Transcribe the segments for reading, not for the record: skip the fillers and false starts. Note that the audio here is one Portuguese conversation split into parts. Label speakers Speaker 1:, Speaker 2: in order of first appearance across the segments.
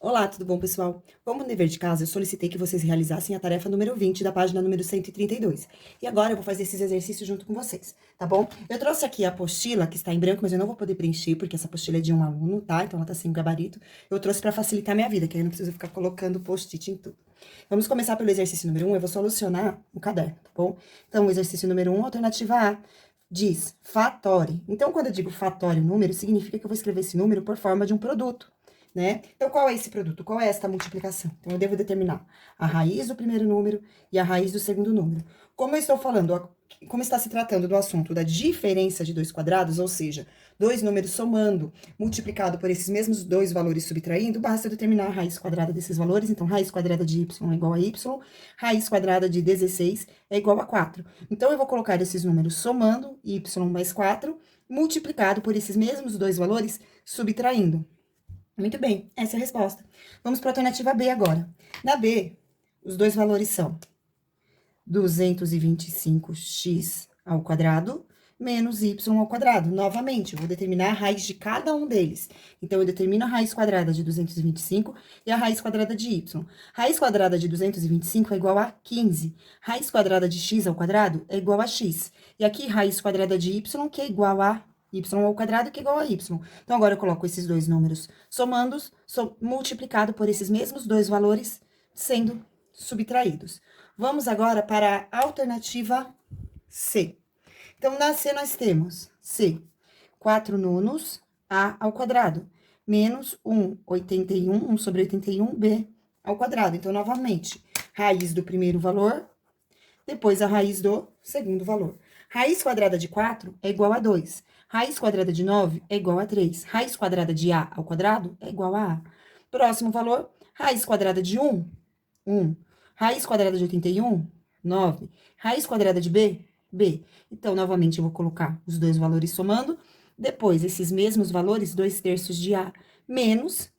Speaker 1: Olá, tudo bom, pessoal? Como dever de casa, eu solicitei que vocês realizassem a tarefa número 20 da página número 132. E agora eu vou fazer esses exercícios junto com vocês, tá bom? Eu trouxe aqui a apostila, que está em branco, mas eu não vou poder preencher, porque essa apostila é de um aluno, tá? Então ela tá sem gabarito. Eu trouxe para facilitar minha vida, que aí eu não preciso ficar colocando post-it em tudo. Vamos começar pelo exercício número 1, eu vou solucionar o caderno, tá bom? Então, o exercício número 1, alternativa A, diz fatore. Então, quando eu digo fatore número, significa que eu vou escrever esse número por forma de um produto, né? Então, qual é esse produto? Qual é esta multiplicação? Então, eu devo determinar a raiz do primeiro número e a raiz do segundo número. Como eu estou falando, como está se tratando do assunto da diferença de dois quadrados, ou seja, dois números somando, multiplicado por esses mesmos dois valores subtraindo, basta eu determinar a raiz quadrada desses valores. Então, raiz quadrada de y é igual a y, raiz quadrada de 16 é igual a 4. Então, eu vou colocar esses números somando, y mais 4, multiplicado por esses mesmos dois valores subtraindo. Muito bem, essa é a resposta. Vamos para a alternativa B agora. Na B, os dois valores são 225x ao quadrado menos y ao quadrado. Novamente, eu vou determinar a raiz de cada um deles. Então, eu determino a raiz quadrada de 225 e a raiz quadrada de y. Raiz quadrada de 225 é igual a 15. Raiz quadrada de x ao quadrado é igual a x. E aqui, raiz quadrada de y, que é igual a y ao quadrado, que é igual a y. Então, agora eu coloco esses dois números somandos, multiplicado por esses mesmos dois valores, sendo subtraídos. Vamos agora para a alternativa C. Então, na C, nós temos C, 4 nonos, A ao quadrado, menos 1 sobre 81B ao quadrado. Então, novamente, raiz do primeiro valor, depois a raiz do segundo valor. Raiz quadrada de 4 é igual a 2. Raiz quadrada de 9 é igual a 3. Raiz quadrada de A ao quadrado é igual a A. Próximo valor, raiz quadrada de 1, 1. Raiz quadrada de 81, 9. Raiz quadrada de B, B. Então, novamente, eu vou colocar os dois valores somando. Depois, esses mesmos valores, 2/3 de A menos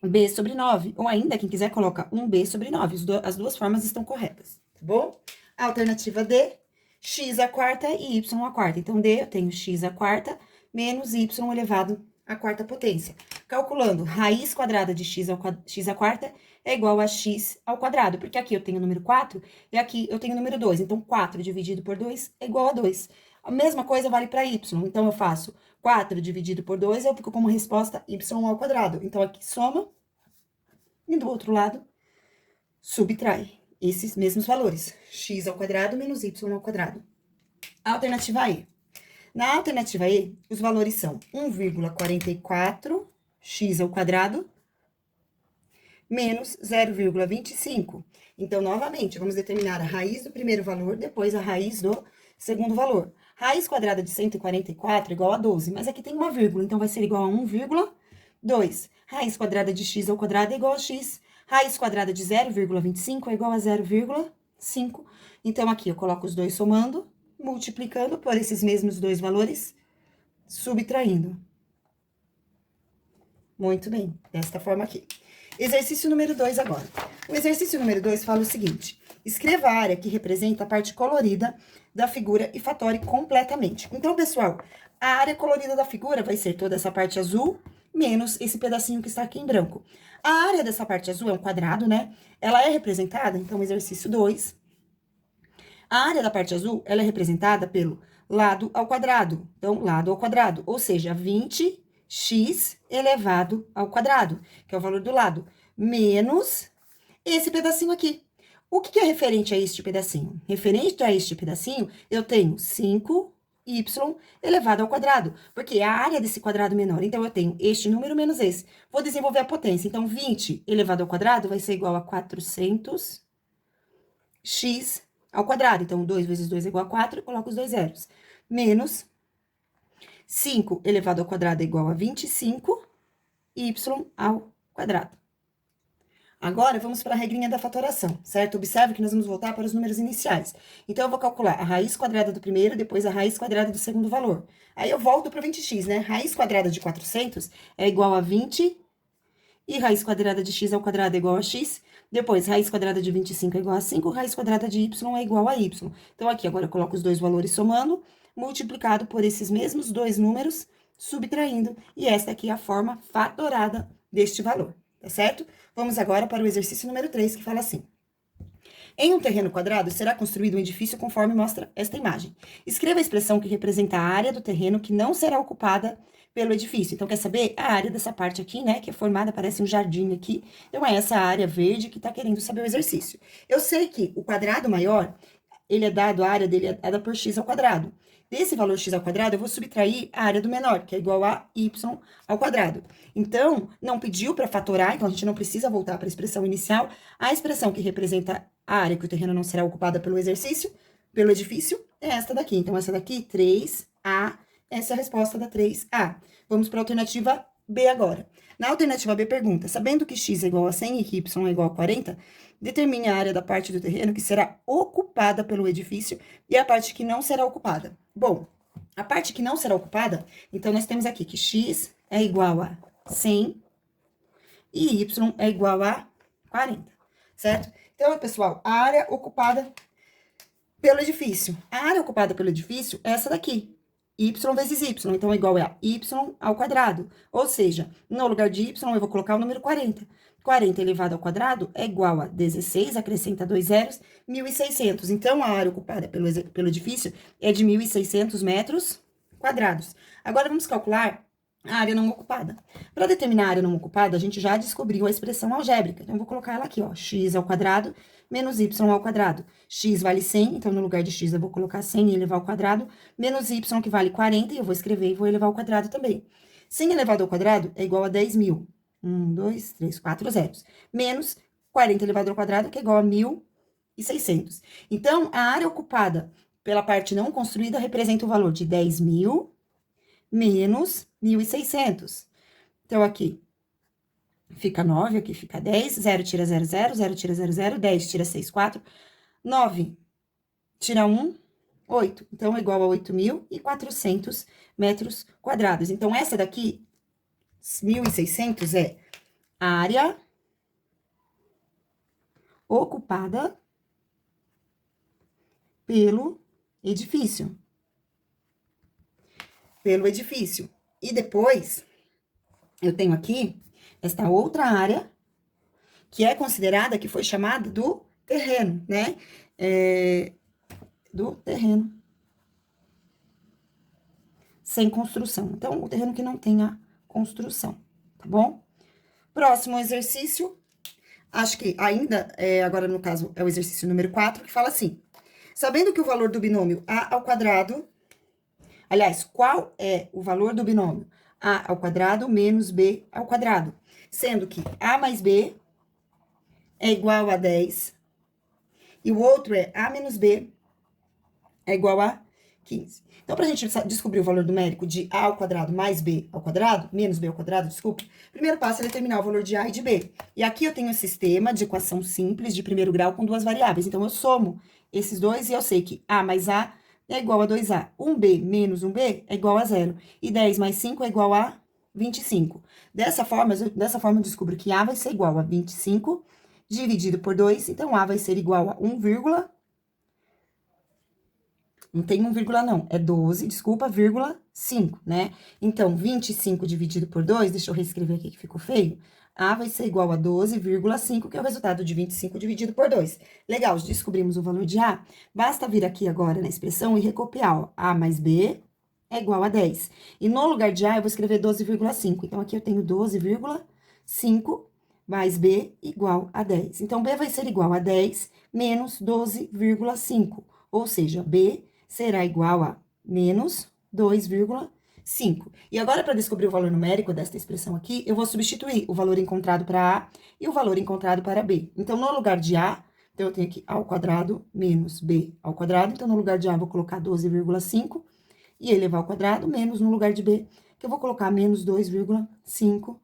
Speaker 1: B sobre 9. Ou ainda, quem quiser, coloca 1B sobre 9. As duas formas estão corretas, tá bom? A alternativa D, x à quarta e y à quarta. Então, D, eu tenho x à quarta menos y elevado à quarta potência. Calculando, raiz quadrada de x à quarta é igual a x ao quadrado, porque aqui eu tenho o número 4 e aqui eu tenho o número 2. Então, 4 dividido por 2 é igual a 2. A mesma coisa vale para y. Então, eu faço 4 dividido por 2, eu fico como resposta y ao quadrado. Então, aqui soma e do outro lado subtrai esses mesmos valores. X ao quadrado menos y ao quadrado. Alternativa E. Na alternativa E, os valores são 1,44x ao quadrado menos 0,25. Então, novamente, vamos determinar a raiz do primeiro valor, depois a raiz do segundo valor. Raiz quadrada de 144 é igual a 12, mas aqui tem uma vírgula, então vai ser igual a 1,2. Raiz quadrada de x ao quadrado é igual a x. Raiz quadrada de 0,25 é igual a 0,5. Então, aqui eu coloco os dois somando, multiplicando por esses mesmos dois valores, subtraindo. Muito bem, desta forma aqui. Exercício número 2 agora. O exercício número 2 fala o seguinte: escreva a área que representa a parte colorida da figura e fatore completamente. Então, pessoal, a área colorida da figura vai ser toda essa parte azul, menos esse pedacinho que está aqui em branco. A área dessa parte azul é um quadrado, né? Ela é representada, então, exercício 2. A área da parte azul, ela é representada pelo lado ao quadrado. Então, lado ao quadrado, ou seja, 20x elevado ao quadrado, que é o valor do lado, menos esse pedacinho aqui. O que é referente a este pedacinho? Referente a este pedacinho, eu tenho 5y elevado ao quadrado, porque é a área desse quadrado menor. Então, eu tenho este número menos esse. Vou desenvolver a potência. Então, 20 elevado ao quadrado vai ser igual a 400x ao quadrado. Então, 2 vezes 2 é igual a 4, eu coloco os dois zeros. Menos 5 elevado ao quadrado é igual a 25y ao quadrado. Agora, vamos para a regrinha da fatoração, certo? Observe que nós vamos voltar para os números iniciais. Então, eu vou calcular a raiz quadrada do primeiro, depois a raiz quadrada do segundo valor. Aí, eu volto para o 20x, né? Raiz quadrada de 400 é igual a 20, e raiz quadrada de x ao quadrado é igual a x. Depois, raiz quadrada de 25 é igual a 5, raiz quadrada de y é igual a y. Então, aqui, agora, eu coloco os dois valores somando, multiplicado por esses mesmos dois números, subtraindo. E esta aqui é a forma fatorada deste valor, tá certo? Vamos agora para o exercício número 3, que fala assim. Em um terreno quadrado, será construído um edifício conforme mostra esta imagem. Escreva a expressão que representa a área do terreno que não será ocupada pelo edifício. Então, quer saber? A área dessa parte aqui, né, que é formada, parece um jardim aqui. Então, é essa área verde que tá querendo saber o exercício. Eu sei que o quadrado maior, ele é dado, a área dele é dada por x ao quadrado. Desse valor x ao quadrado, eu vou subtrair a área do menor, que é igual a y ao quadrado. Então, não pediu para fatorar, então a gente não precisa voltar para a expressão inicial. A expressão que representa a área que o terreno não será ocupada pelo exercício, pelo edifício, é esta daqui. Então, essa daqui, 3A, essa é a resposta da 3A. Vamos para a alternativa B agora. Na alternativa B, pergunta, sabendo que x é igual a 100 e que y é igual a 40, determine a área da parte do terreno que será ocupada pelo edifício e a parte que não será ocupada. Bom, a parte que não será ocupada, então nós temos aqui que x é igual a 100 e y é igual a 40, certo? Então, pessoal, a área ocupada pelo edifício. A área ocupada pelo edifício é essa daqui, y vezes y, então igual a y ao quadrado. Ou seja, no lugar de y, eu vou colocar o número 40. 40 elevado ao quadrado é igual a 16, acrescenta 2 zeros, 1.600. Então, a área ocupada pelo edifício é de 1.600 metros quadrados. Agora, vamos calcular a área não ocupada. Para determinar a área não ocupada, a gente já descobriu a expressão algébrica. Então, eu vou colocar ela aqui, ó, x ao quadrado menos y ao quadrado. X vale 100, então, no lugar de x, eu vou colocar 100 e elevar ao quadrado, menos y, que vale 40, e eu vou escrever e vou elevar ao quadrado também. 100 elevado ao quadrado é igual a 10.000. 1, 2, 3, 4 zeros. Menos 40 elevado ao quadrado, que é igual a 1.600. Então, a área ocupada pela parte não construída representa o valor de 10.000 menos 1.600. Então, aqui fica 9, aqui fica 10, 0 tira 0, 0, 0 tira 0, 0, 10 tira 6, 4, 9 tira 1, 8. Então, é igual a 8.400 metros quadrados. Então, essa daqui, 1.600, é a área ocupada pelo edifício. Pelo edifício. E depois, eu tenho aqui esta outra área, que é considerada, que foi chamada do terreno, né? Do terreno sem construção. Então, o terreno que não tenha construção, tá bom? Próximo exercício, acho que ainda, agora no caso, é o exercício número 4, que fala assim, sabendo que o valor do binômio a ao quadrado, aliás, qual é o valor do binômio a ao quadrado menos b ao quadrado? Sendo que a mais b é igual a 10, e o outro é a menos b é igual a 15. Então, para a gente descobrir o valor numérico de a ao quadrado mais b ao quadrado, menos b ao quadrado, desculpa, o primeiro passo é determinar o valor de a e de b. E aqui eu tenho um sistema de equação simples de primeiro grau com duas variáveis. Então, eu somo esses dois e eu sei que a mais a é igual a 2a. 1b menos 1b é igual a 0. E 10 mais 5 é igual a 25. Dessa forma, eu descubro que a vai ser igual a 25 dividido por 2. Então, a vai ser igual a 1, não tem 1, não, é 12, desculpa, vírgula 5, né? Então, 25 dividido por 2, deixa eu reescrever aqui que ficou feio. A vai ser igual a 12,5, que é o resultado de 25 dividido por 2. Legal, descobrimos o valor de A. Basta vir aqui agora na expressão e recopiar, ó. A mais B é igual a 10. E no lugar de A, eu vou escrever 12,5. Então, aqui eu tenho 12,5 mais B igual a 10. Então, B vai ser igual a 10 menos 12,5. Ou seja, B será igual a menos 2,5. E agora, para descobrir o valor numérico desta expressão aqui, eu vou substituir o valor encontrado para A e o valor encontrado para B. Então, no lugar de A, então, eu tenho aqui A ao quadrado menos B ao quadrado. Então, no lugar de A, eu vou colocar 12,5 e elevar ao quadrado, menos no lugar de B, que eu vou colocar menos 2,5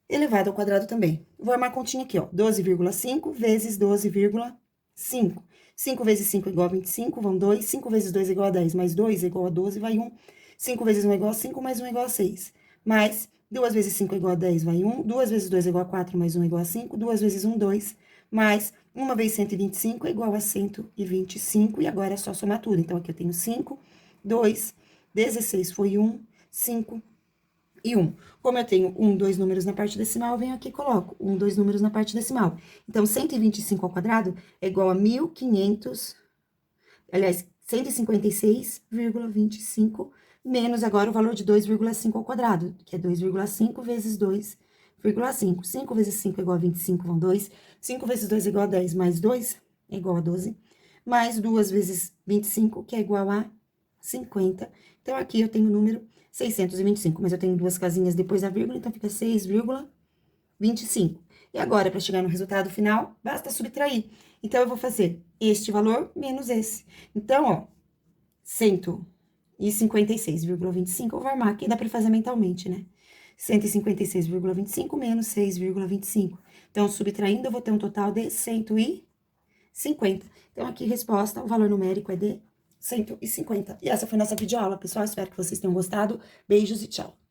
Speaker 1: elevado ao quadrado também. Vou armar a continha aqui, ó, 12,5 vezes 12,5. 5 vezes 5 é igual a 25, vão 2. 5 vezes 2 é igual a 10, mais 2 é igual a 12, vai 1. 5 vezes 1 é igual a 5, mais 1 é igual a 6. Mais 2 vezes 5 é igual a 10, vai 1. 2 vezes 2 é igual a 4, mais 1 é igual a 5. 2 vezes 1, 2. Mais 1 vezes 125 é igual a 125. E agora é só somar tudo. Então, aqui eu tenho 5, 2, 16 foi 1, 5, e 1. Como eu tenho 2 números na parte decimal, eu venho aqui e coloco 2 números na parte decimal. Então, 125 ao quadrado é igual a 1.500, aliás, 156,25, menos agora o valor de 2,5 ao quadrado, que é 2,5 vezes 2,5. 5 vezes 5 é igual a 25, vão 2. 5 vezes 2 é igual a 10, mais 2 é igual a 12. Mais 2 vezes 25, que é igual a 50. Então, aqui eu tenho o número 625, mas eu tenho 2 casinhas depois da vírgula, então fica 6,25. E agora, para chegar no resultado final, basta subtrair. Então, eu vou fazer este valor menos esse. Então, ó, 156,25, eu vou armar aqui, dá para fazer mentalmente, né? 156,25 menos 6,25. Então, subtraindo, eu vou ter um total de 150. Então, aqui, resposta, o valor numérico é de 150. E essa foi nossa videoaula, pessoal. Espero que vocês tenham gostado. Beijos e tchau.